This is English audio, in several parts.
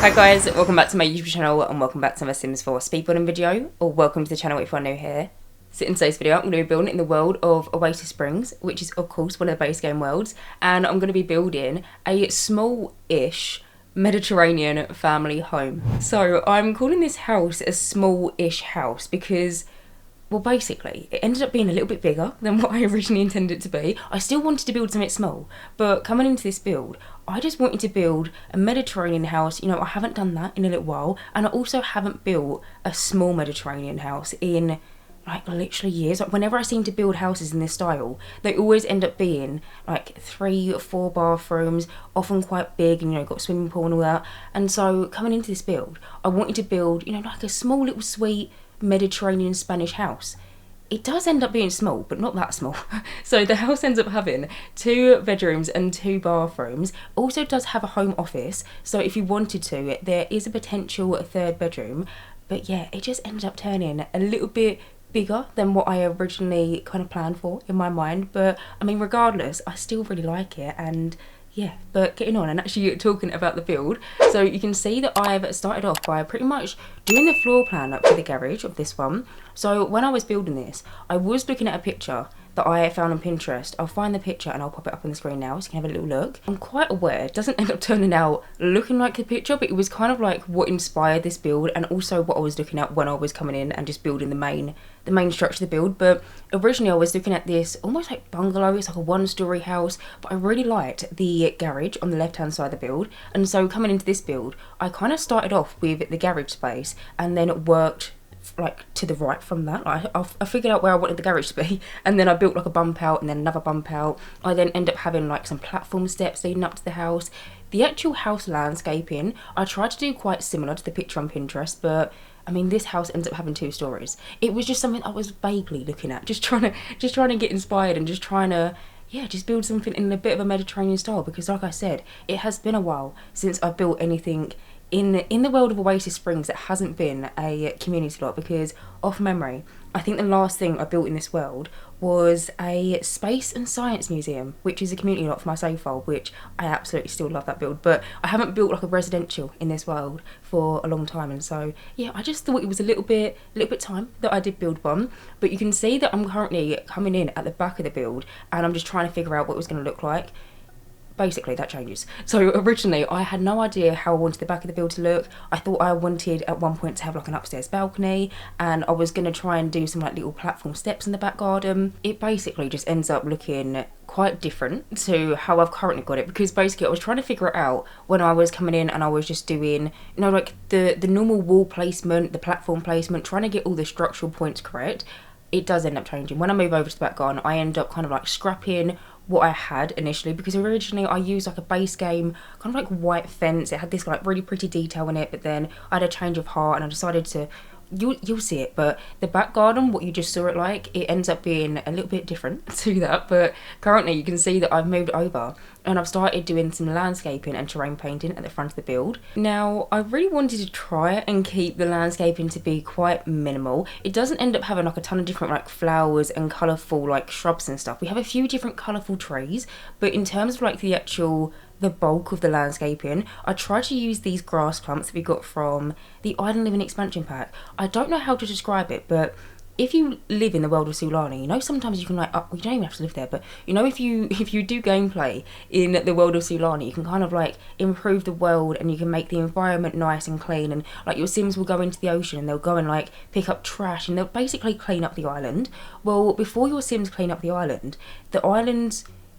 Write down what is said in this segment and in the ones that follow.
Hi guys, welcome back to my YouTube channel and welcome back to my Sims 4 speedbuilding video, or welcome to the channel if you're new here. So in today's video I'm going to be building in the world of Oasis Springs, which is of course one of the base game worlds, and I'm going to be building a small-ish Mediterranean family home. So I'm calling this house a small-ish house because, well, basically, it ended up being a little bit bigger than what I originally intended it to be. I still wanted to build something small, but coming into this build, I just wanted to build a Mediterranean house. You know, I haven't done that in a little while, and I also haven't built a small Mediterranean house in, like, literally years. Like, whenever I seem to build houses in this style, they always end up being, like, 3 or 4 bathrooms, often quite big, and, you know, got a swimming pool and all that. And so, coming into this build, I wanted to build, you know, like a small little sweet Mediterranean Spanish house. It does end up being small, but not that small. So the house ends up having 2 bedrooms and 2 bathrooms. Also does have a home office, so if you wanted to, there is a potential 3rd bedroom. But yeah, it just ended up turning a little bit bigger than what I originally kind of planned for in my mind. But I mean, regardless, I still really like it. And yeah, but getting on and actually talking about the build, so you can see that I've started off by pretty much doing the floor plan up for the garage of this one. So when I was building this, I was looking at a picture that I found on Pinterest. I'll find the picture and I'll pop it up on the screen now so you can have a little look. I'm quite aware it doesn't end up turning out looking like the picture, but it was kind of like what inspired this build and also what I was looking at when I was coming in and just building the main structure of the build. But originally I was looking at this almost like bungalow. It's like a 1-story house, but I really liked the garage on the left hand side of the build, and so coming into this build I kind of started off with the garage space and then it worked like to the right from that. I figured out where I wanted the garage to be, and then I built like a bump out and then another bump out. I then end up having like some platform steps leading up to the house. The actual house landscaping I tried to do quite similar to the picture on Pinterest, but I mean, this house ends up having 2 stories. It was just something I was vaguely looking at, just trying to get inspired and just trying to, yeah, just build something in a bit of a Mediterranean style, because like I said, it has been a while since I built anything in the world of Oasis Springs that hasn't been a community lot, because off memory, I think the last thing I built in this world was a space and science museum, which is a community lot for my save file, which I absolutely still love that build, but I haven't built like a residential in this world for a long time. And so yeah, I just thought it was a little bit time that I did build one. But you can see that I'm currently coming in at the back of the build and I'm just trying to figure out what it was going to look like. Basically that changes. So originally I had no idea how I wanted the back of the build to look. I thought I wanted at one point to have like an upstairs balcony, and I was going to try and do some like little platform steps in the back garden. It basically just ends up looking quite different to how I've currently got it, because basically I was trying to figure it out when I was coming in and I was just doing, you know, like the normal wall placement, the platform placement, trying to get all the structural points correct. It does end up changing. When I move over to the back garden, I end up kind of like scrapping what I had initially, because originally I used like a base game kind of like white fence. It had this like really pretty detail in it, but then I had a change of heart and I decided to, you'll see it, but the back garden, what you just saw it like, it ends up being a little bit different to that. But currently you can see that I've moved over and I've started doing some landscaping and terrain painting at the front of the build. Now I really wanted to try and keep the landscaping to be quite minimal. It doesn't end up having like a ton of different like flowers and colourful like shrubs and stuff. We have a few different colourful trees, but in terms of like the bulk of the landscaping, I tried to use these grass clumps that we got from the Island Living expansion pack. I don't know how to describe it, but if you live in the world of Sulani, you know, sometimes you can like, you don't even have to live there, but you know, if you do gameplay in the world of Sulani, you can kind of like improve the world and you can make the environment nice and clean, and like your Sims will go into the ocean and they'll go and like pick up trash and they'll basically clean up the island. Well, before your Sims clean up the island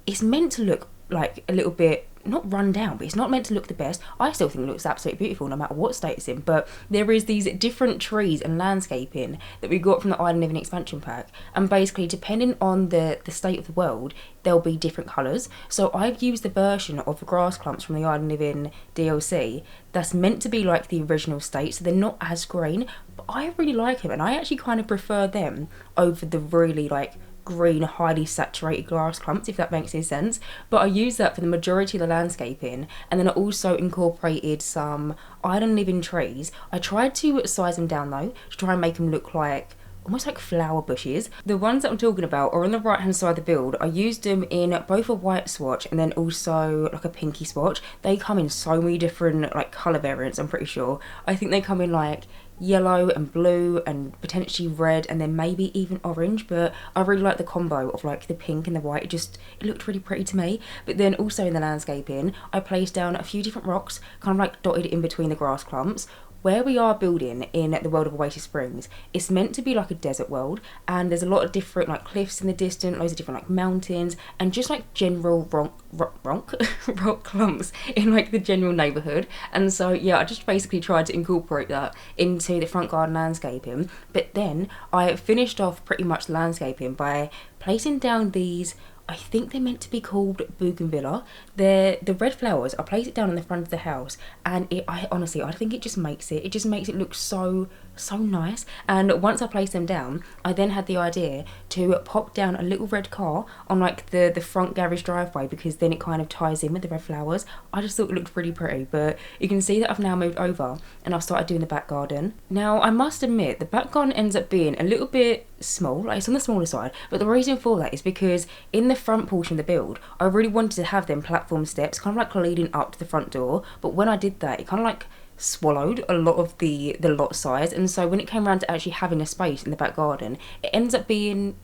is meant to look like a little bit, not run down, but it's not meant to look the best. I still think it looks absolutely beautiful no matter what state it's in, but there is these different trees and landscaping that we got from the Island Living expansion pack, and basically depending on the state of the world, there'll be different colours. So I've used the version of the grass clumps from the Island Living DLC that's meant to be like the original state, so they're not as green, but I really like them and I actually kind of prefer them over the really like green, highly saturated grass clumps, if that makes any sense. But I used that for the majority of the landscaping, and then I also incorporated some Island Living trees. I tried to size them down though, to try and make them look like almost like flower bushes. The ones that I'm talking about are on the right hand side of the build. I used them in both a white swatch and then also like a pinky swatch. They come in so many different like colour variants, I'm pretty sure. I think they come in like yellow and blue and potentially red and then maybe even orange, but I really like the combo of like the pink and the white. It looked really pretty to me. But then also in the landscaping, I placed down a few different rocks kind of like dotted in between the grass clumps. Where we are building in the world of Oasis Springs, it's meant to be like a desert world, and there's a lot of different like cliffs in the distance, loads of different like mountains, and just like general rock clumps in like the general neighbourhood. And so yeah, I just basically tried to incorporate that into the front garden landscaping. But then I finished off pretty much the landscaping by placing down these, I think they're meant to be called bougainvillea. They're the red flowers. I place it down in the front of the house, and I honestly think it just makes it look so nice. And once I placed them down, I then had the idea to pop down a little red car on like the front garage driveway, because then it kind of ties in with the red flowers. I just thought it looked pretty pretty. But you can see that I've now moved over and I've started doing the back garden. Now I must admit, the back garden ends up being a little bit small, like it's on the smaller side, but the reason for that is because in the front portion of the build, I really wanted to have them platform steps kind of like leading up to the front door. But when I did that, it kind of like swallowed a lot of the lot size, and so when it came around to actually having a space in the back garden, it ends up being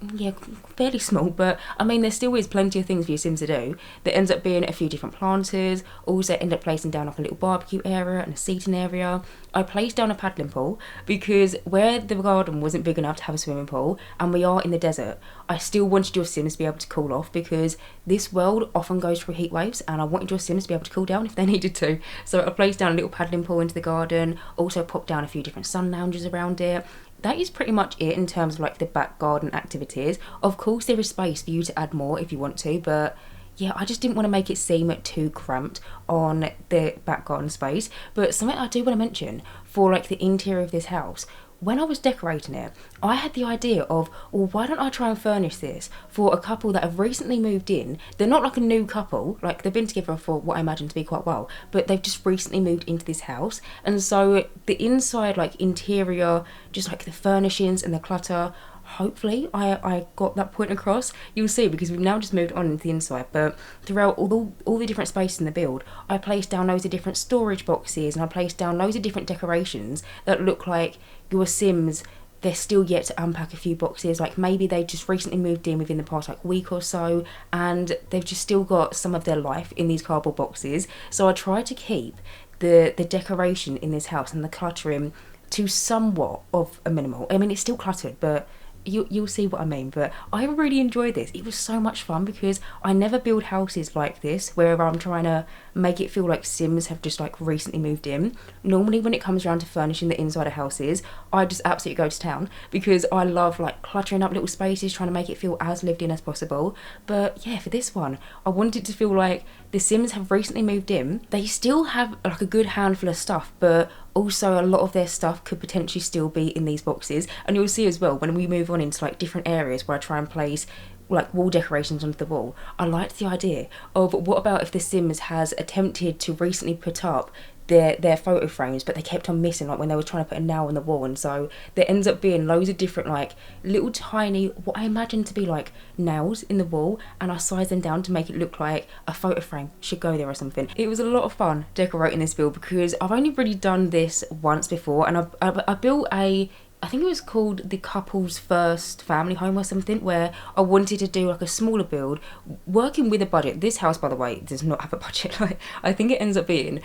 fairly small. But I mean, there still is plenty of things for your Sims to do. There ends up being a few different planters. Also end up placing down like a little barbecue area and a seating area. I placed down a paddling pool because where the garden wasn't big enough to have a swimming pool and we are in the desert, I still wanted your Sims to be able to cool off, because this world often goes through heat waves and I wanted your Sims to be able to cool down if they needed to. So I placed down a little paddling pool into the garden, also popped down a few different sun lounges around it. That is pretty much it in terms of like the back garden activities. Of course there is space for you to add more if you want to, but yeah, I just didn't want to make it seem too cramped on the back garden space. But something I do want to mention for like the interior of this house, when I was decorating it, I had the idea of, well, why don't I try and furnish this for a couple that have recently moved in. They're not like a new couple, like they've been together for what I imagine to be quite well, but they've just recently moved into this house. And so the inside, like interior, just like the furnishings and the clutter, hopefully I got that point across. You'll see, because we've now just moved on into the inside, but throughout all the different spaces in the build, I placed down loads of different storage boxes and I placed down loads of different decorations that look like your Sims, they're still yet to unpack a few boxes. Like maybe they just recently moved in within the past like week or so, and they've just still got some of their life in these cardboard boxes. So I tried to keep the decoration in this house and the cluttering to somewhat of a minimal. I mean, it's still cluttered, but you'll see what I mean. But I really enjoyed this. It was so much fun because I never build houses like this where I'm trying to make it feel like Sims have just like recently moved in. Normally when it comes around to furnishing the inside of houses, I just absolutely go to town because I love like cluttering up little spaces, trying to make it feel as lived in as possible. But yeah, for this one, I wanted it to feel like the Sims have recently moved in. They still have like a good handful of stuff, but also a lot of their stuff could potentially still be in these boxes. And you'll see as well when we move on into like different areas where I try and place like wall decorations onto the wall, I liked the idea of what about if the Sims has attempted to recently put up their photo frames, but they kept on missing, like when they were trying to put a nail in the wall. And so there ends up being loads of different like little tiny, what I imagine to be like nails in the wall, and I sized them down to make it look like a photo frame should go there or something. It was a lot of fun decorating this build because I've only really done this once before, and I built I think it was called the couple's first family home or something, where I wanted to do like a smaller build working with a budget. This house, by the way, does not have a budget. Like, I think it ends up being,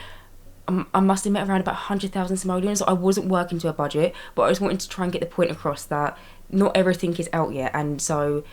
I must admit, around about 100,000 simoleons. I wasn't working to a budget, but I just wanted to try and get the point across that not everything is out yet, and so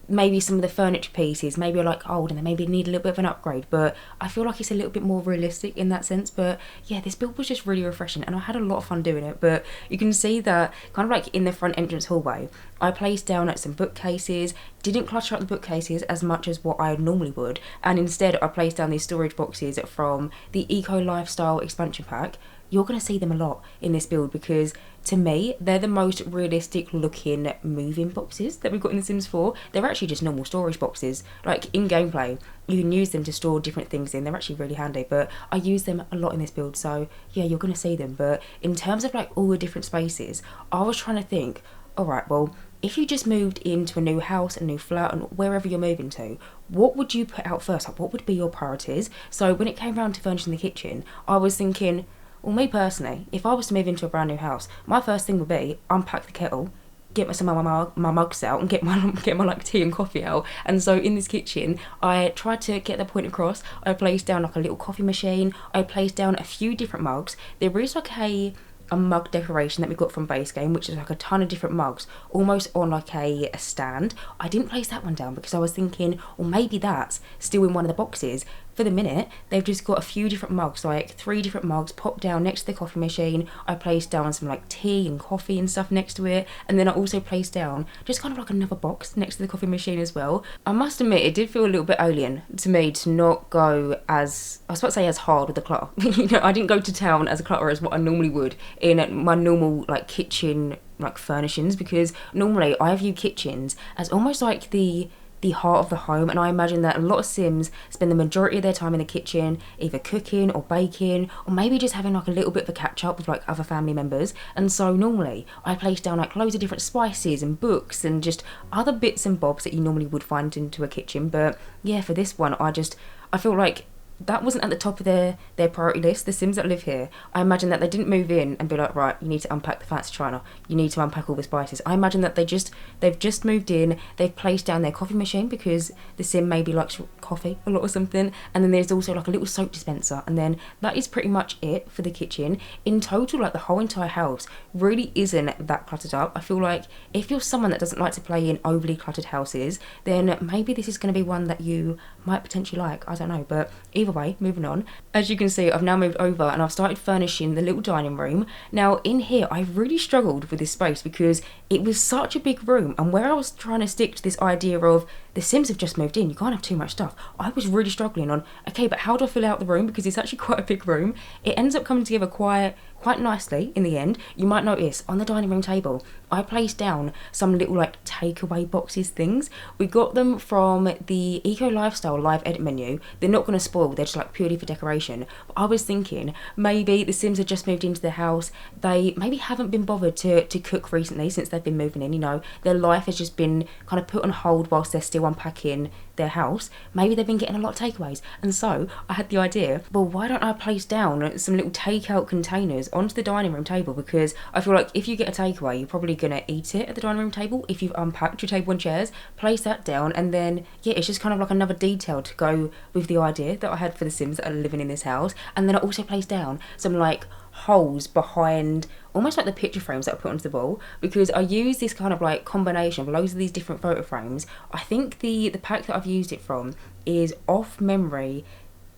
maybe some of the furniture pieces maybe are like old and they maybe need a little bit of an upgrade, but I feel like it's a little bit more realistic in that sense. But yeah, this build was just really refreshing and I had a lot of fun doing it. But you can see that kind of like in the front entrance hallway, I placed down some bookcases, didn't clutter up the bookcases as much as what I normally would, and instead I placed down these storage boxes from the Eco Lifestyle expansion pack. You're going to see them a lot in this build because to me they're the most realistic looking moving boxes that we've got in The Sims 4. They're actually just normal storage boxes. Like in gameplay you can use them to store different things in. They're actually really handy, but I use them a lot in this build, so yeah, you're going to see them. But in terms of like all the different spaces, I was trying to think alright, well, if you just moved into a new house, a new flat, and wherever you're moving to, what would you put out first? Like, what would be your priorities? So when it came around to furnishing the kitchen, I was thinking, well, me personally, if I was to move into a brand new house, my first thing would be unpack the kettle, get some of my mugs out, and get my like tea and coffee out. And so in this kitchen, I tried to get the point across. I placed down like a little coffee machine. I placed down a few different mugs. There is like a mug decoration that we got from base game, which is like a ton of different mugs almost on like a stand. I didn't place that one down because I was thinking, well, maybe that's still in one of the boxes. For the minute, they've just got a few different mugs, like 3 different mugs popped down next to the coffee machine. I placed down some like tea and coffee and stuff next to it, and then I also placed down just kind of like another box next to the coffee machine as well. I must admit, it did feel a little bit alien to me to not go as, I was about to say as hard with the clutter. You know, I didn't go to town as a clutterer as what I normally would in my normal like kitchen like furnishings, because normally I view kitchens as almost like the heart of the home, and I imagine that a lot of Sims spend the majority of their time in the kitchen either cooking or baking, or maybe just having like a little bit of a catch up with like other family members. And so normally I place down like loads of different spices and books and just other bits and bobs that you normally would find into a kitchen. But yeah, for this one I feel like that wasn't at the top of their priority list. The Sims that live here, I imagine that they didn't move in and be like, right, you need to unpack the fancy china, you need to unpack all the spices. I imagine that they've just moved in, they've placed down their coffee machine because the Sim maybe likes coffee a lot or something, and then there's also like a little soap dispenser, and then that is pretty much it for the kitchen. In total, like the whole entire house really isn't that cluttered up. I feel like if you're someone that doesn't like to play in overly cluttered houses, then maybe this is going to be one that you might potentially like. I don't know, but either way, moving on. As you can see, I've now moved over and I've started furnishing the little dining room. Now in here, I really struggled with this space because it was such a big room, and where I was trying to stick to this idea of the Sims have just moved in, you can't have too much stuff, I was really struggling on, okay, but how do I fill out the room, because it's actually quite a big room. It ends up coming together quite nicely in the end. You might notice on the dining room table, I placed down some little like takeaway boxes things. We got them from the Eco Lifestyle live edit menu. They're not going to spoil, they're just like purely for decoration. But I was thinking maybe the Sims have just moved into the house, they maybe haven't been bothered to cook recently since they've been moving in, you know, their life has just been kind of put on hold whilst they're still unpacking their house. Maybe they've been getting a lot of takeaways, and so I had the idea, well, why don't I place down some little takeout containers onto the dining room table, because I feel like if you get a takeaway, you're probably gonna eat it at the dining room table. If you've unpacked your table and chairs, place that down, and then yeah, it's just kind of like another detail to go with the idea that I had for the Sims that are living in this house. And then I also placed down some like holes behind almost like the picture frames that I put onto the wall, because I use this kind of like combination of loads of these different photo frames. I think the pack that I've used it from is off memory.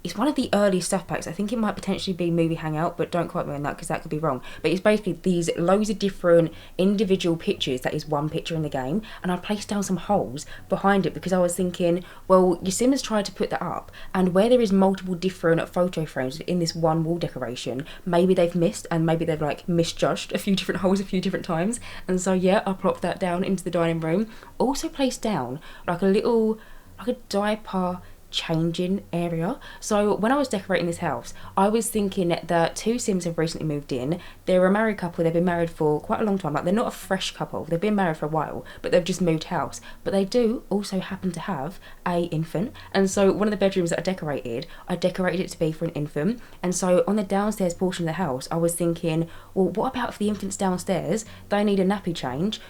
It's one of the early stuff packs. I think it might potentially be Movie Hangout, but don't quote me on that because that could be wrong. But it's basically these loads of different individual pictures that is one picture in the game, and I placed down some holes behind it because I was thinking, well, your Sim has tried to put that up, and where there is multiple different photo frames in this one wall decoration, maybe they've missed and maybe they've like misjudged a few different holes a few different times. And so yeah, I plopped that down into the dining room. Also placed down like a diaper changing area. So when I was decorating this house, I was thinking that 2 Sims have recently moved in. They're a married couple, they've been married for quite a long time, like they're not a fresh couple, they've been married for a while, but they've just moved house. But they do also happen to have a infant, and so one of the bedrooms that I decorated it to be for an infant. And so on the downstairs portion of the house, I was thinking, well, what about if the infant's downstairs, they need a nappy change,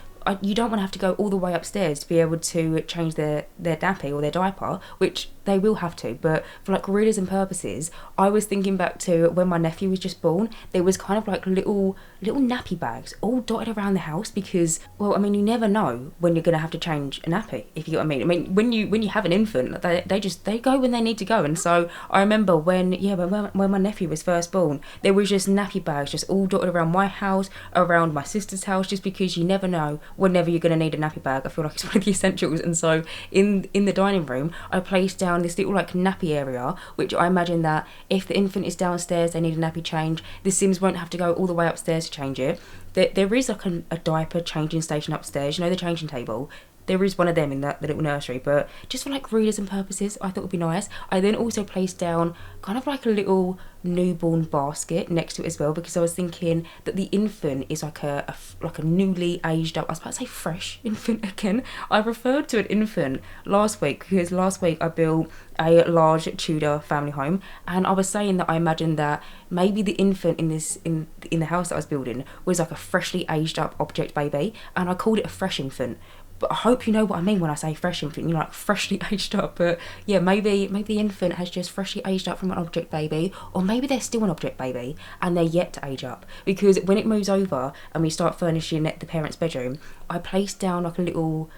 you don't want to have to go all the way upstairs to be able to change their nappy or their diaper, which they will have to, but for like realism purposes, I was thinking back to when my nephew was just born. There was kind of like little nappy bags all dotted around the house because, well, I mean, you never know when you're going to have to change a nappy, if you get what I mean. I mean, when you have an infant, they go when they need to go. And so I remember when my nephew was first born, there was just nappy bags just all dotted around my house, around my sister's house, just because you never know whenever you're going to need a nappy bag. I feel like it's one of the essentials. And so in the dining room, I placed down this little like nappy area, which I imagine that if the infant is downstairs, they need a nappy change, the Sims won't have to go all the way upstairs to change it. There is like a diaper changing station upstairs, you know, the changing table. There is one of them in the little nursery, but just for like realism purposes, I thought it would be nice. I then also placed down kind of like a little newborn basket next to it as well, because I was thinking that the infant is like a newly aged up, I was about to say fresh infant again. I referred to an infant last week because last week I built a large Tudor family home, and I was saying that I imagined that maybe the infant in the house that I was building was like a freshly aged up object baby, and I called it a fresh infant. But I hope you know what I mean when I say fresh infant, you know, like freshly aged up. But yeah, maybe the infant has just freshly aged up from an object baby, or maybe they're still an object baby and they're yet to age up. Because when it moves over and we start furnishing the parents' bedroom, I placed down like a little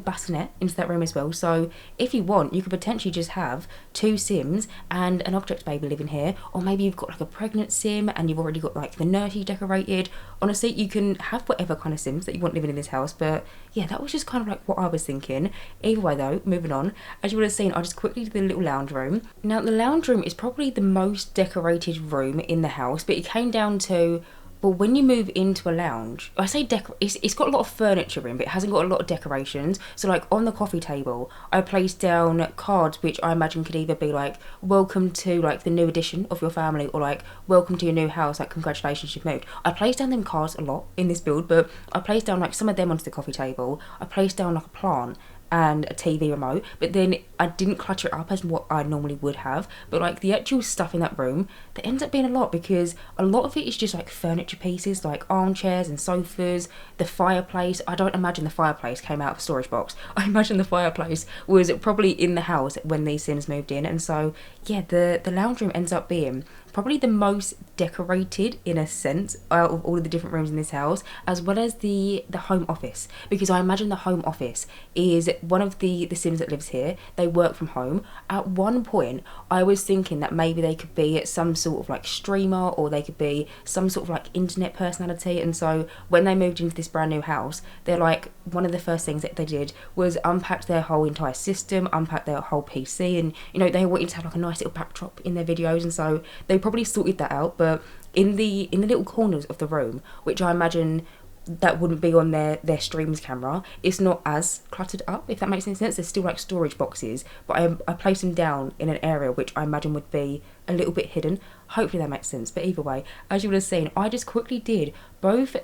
bassinet into that room as well. So if you want, you could potentially just have 2 Sims and an object baby living here, or maybe you've got like a pregnant Sim and you've already got like the nursery decorated. Honestly, you can have whatever kind of Sims that you want living in this house. But yeah, that was just kind of like what I was thinking. Either way though, moving on, as you would have seen, I just quickly did the little lounge room. Now the lounge room is probably the most decorated room in the house, but it came down to, but when you move into a lounge, I say it's got a lot of furniture in, but it hasn't got a lot of decorations. So like on the coffee table, I placed down cards which I imagine could either be like, welcome to like the new addition of your family, or like, welcome to your new house, like congratulations you've moved. I placed down them cards a lot in this build, but I placed down like some of them onto the coffee table. I placed down like a plant and a TV remote, but then I didn't clutter it up as what I normally would have. But like the actual stuff in that room, there ends up being a lot, because a lot of it is just like furniture pieces, like armchairs and sofas, the fireplace. I don't imagine the fireplace came out of a storage box. I imagine the fireplace was probably in the house when these Sims moved in. And so yeah, the lounge room ends up being probably the most decorated in a sense out of all of the different rooms in this house, as well as the home office, because I imagine the home office is one of the Sims that lives here. They work from home. At one point I was thinking that maybe they could be some sort of like streamer, or they could be some sort of like internet personality. And so when they moved into this brand new house, they're like, one of the first things that they did was unpack their whole entire system, unpack their whole PC, and you know, they wanted to have like a nice little backdrop in their videos, and so they probably sorted that out. But in the little corners of the room, which I imagine that wouldn't be on their streams camera, it's not as cluttered up, if that makes any sense. There's still like storage boxes, but I placed them down in an area which I imagine would be a little bit hidden. Hopefully that makes sense. But either way, as you would have seen, I just quickly did both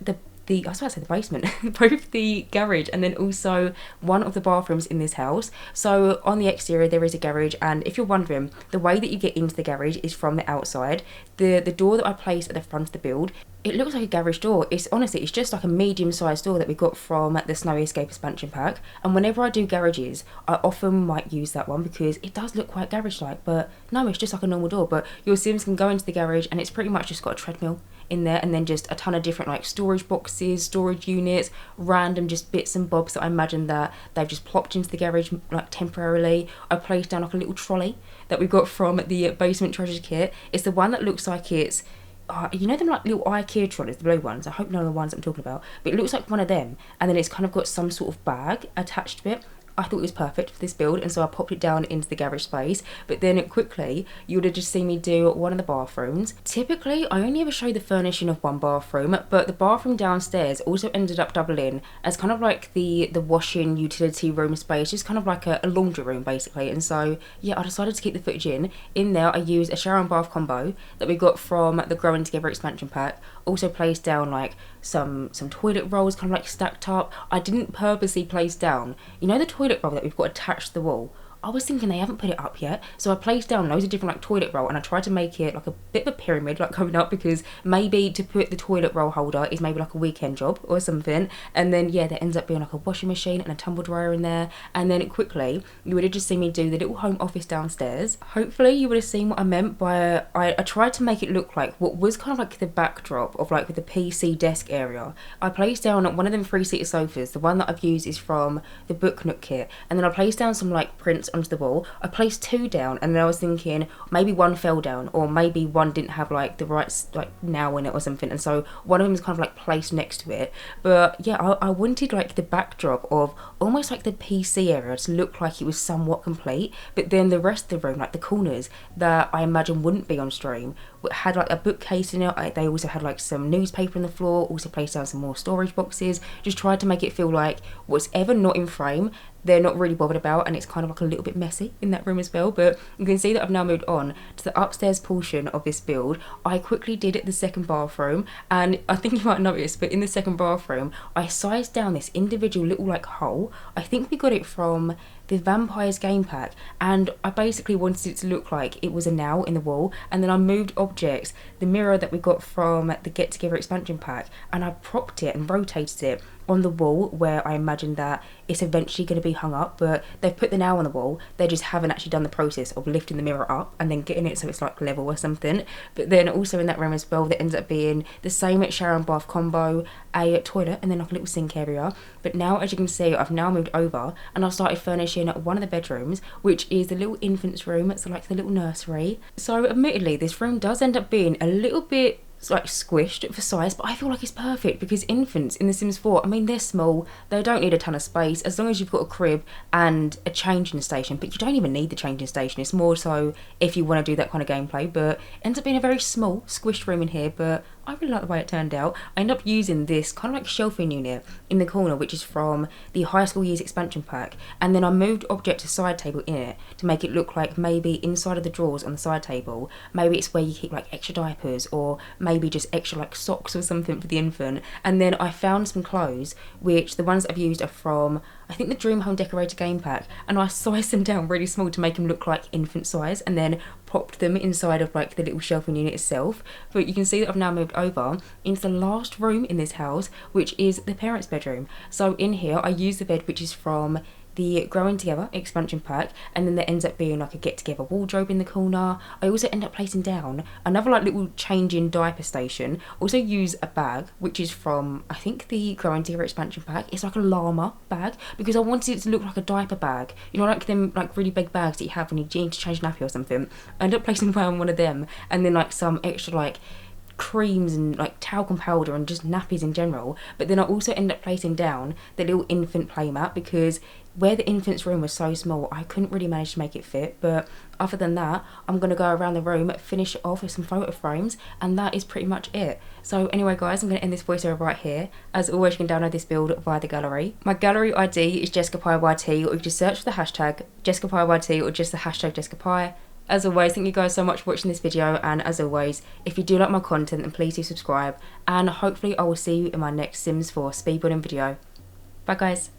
I was about to say the basement, both the garage and then also one of the bathrooms in this house. So on the exterior there is a garage, and if you're wondering, the way that you get into the garage is from the outside. The door that I placed at the front of the build, it looks like a garage door. It's just like a medium-sized door that we got from the Snowy Escape expansion pack. And whenever I do garages, I often might use that one because it does look quite garage-like, but no, it's just like a normal door. But your Sims can go into the garage and it's pretty much just got a treadmill in there, and then just a ton of different like storage boxes, storage units, random just bits and bobs that I imagine that they've just plopped into the garage like temporarily. I placed down like a little trolley that we got from the basement treasure kit. It's the one that looks like it's you know them like little IKEA trolleys, the blue ones. I hope none of the ones I'm talking about, but it looks like one of them, and then it's kind of got some sort of bag attached to it. I thought it was perfect for this build, and so I popped it down into the garage space. But then quickly, you would have just seen me do one of the bathrooms. Typically, I only ever show the furnishing of one bathroom, but the bathroom downstairs also ended up doubling as kind of like the washing utility room space, just kind of like a laundry room basically. And so yeah, I decided to keep the footage in there. I used a shower and bath combo that we got from the Growing Together expansion pack. Also placed down like some toilet rolls kind of like stacked up. I didn't purposely place down, you know, the toilet roll that we've got attached to the wall. I was thinking they haven't put it up yet, so I placed down loads of different like toilet roll, and I tried to make it like a bit of a pyramid like going up, because maybe to put the toilet roll holder is maybe like a weekend job or something. And then yeah, there ends up being like a washing machine and a tumble dryer in there. And then quickly, you would have just seen me do the little home office downstairs. Hopefully you would have seen what I meant by I tried to make it look like what was kind of like the backdrop of like with the PC desk area. I placed down one of them 3-seater sofas. The one that I've used is from the book Nook KIt, and then I placed down some like prints onto the wall. I placed 2 down, and then I was thinking maybe one fell down, or maybe one didn't have like the right like nail in it or something, and so one of them is kind of like placed next to it. But yeah, I wanted like the backdrop of almost like the PC area to look like it was somewhat complete, but then the rest of the room, like the corners that I imagine wouldn't be on stream, had like a bookcase in it. They also had like some newspaper on the floor, also placed down some more storage boxes. Just tried to make it feel like whatever not in frame, they're not really bothered about, and it's kind of like a little bit messy in that room as well. But you can see that I've now moved on to the upstairs portion of this build. I quickly did the second bathroom, and I think you might notice, but in the second bathroom I sized down this individual little like hole. I think we got it from the Vampires game pack, and I basically wanted it to look like it was a nail in the wall, and then I moved objects, the mirror that we got from the Get Together expansion pack, and I propped it and rotated it on the wall where I imagine that it's eventually going to be hung up. But they've put the nail on the wall, they just haven't actually done the process of lifting the mirror up and then getting it so it's like level or something. But then also in that room as well, that ends up being the same shower and bath combo, a toilet, and then like a little sink area. But now, as you can see, I've now moved over and I started furnishing one of the bedrooms, which is the little infant's room. It's like the little nursery. So admittedly, this room does end up being a little bit like squished for size, but I feel like it's perfect because infants in The Sims 4, I mean, they're small, they don't need a ton of space as long as you've got a crib and a changing station. But you don't even need the changing station, it's more so if you want to do that kind of gameplay. But it ends up being a very small squished room in here, but I really like the way it turned out. I ended up using this kind of like shelving unit in the corner, which is from the High School Years expansion pack, and then I moved object to side table in it to make it look like maybe inside of the drawers on the side table, maybe it's where you keep like extra diapers, or maybe just extra like socks or something for the infant. And then I found some clothes, which the ones that I've used are from I think the Dream Home Decorator game pack, and I sized them down really small to make them look like infant size, and then popped them inside of like the little shelving unit itself. But you can see that I've now moved over into the last room in this house, which is the parents' bedroom. So in here I use the bed which is from the Growing Together expansion pack, and then there ends up being like a Get Together wardrobe in the corner. I also end up placing down another like little changing diaper station. Also use a bag which is from I think the Growing Together expansion pack. It's like a llama bag because I wanted it to look like a diaper bag, you know, like them like really big bags that you have when you need to change nappy or something. I ended up placing down one of them, and then like some extra like creams and like talcum powder and just nappies in general. But then I also end up placing down the little infant playmat because where the infant's room was so small, I couldn't really manage to make it fit. But other than that, I'm going to go around the room, finish it off with some photo frames, and that is pretty much it. So anyway guys, I'm going to end this voiceover right here. As always, you can download this build via the gallery. My gallery ID is JessicapieYT, or you just search for the hashtag JessicapieYT or just the hashtag Jessicapie. As always, thank you guys so much for watching this video, and as always, if you do like my content, then please do subscribe, and hopefully I will see you in my next Sims 4 speedbuilding video. Bye guys.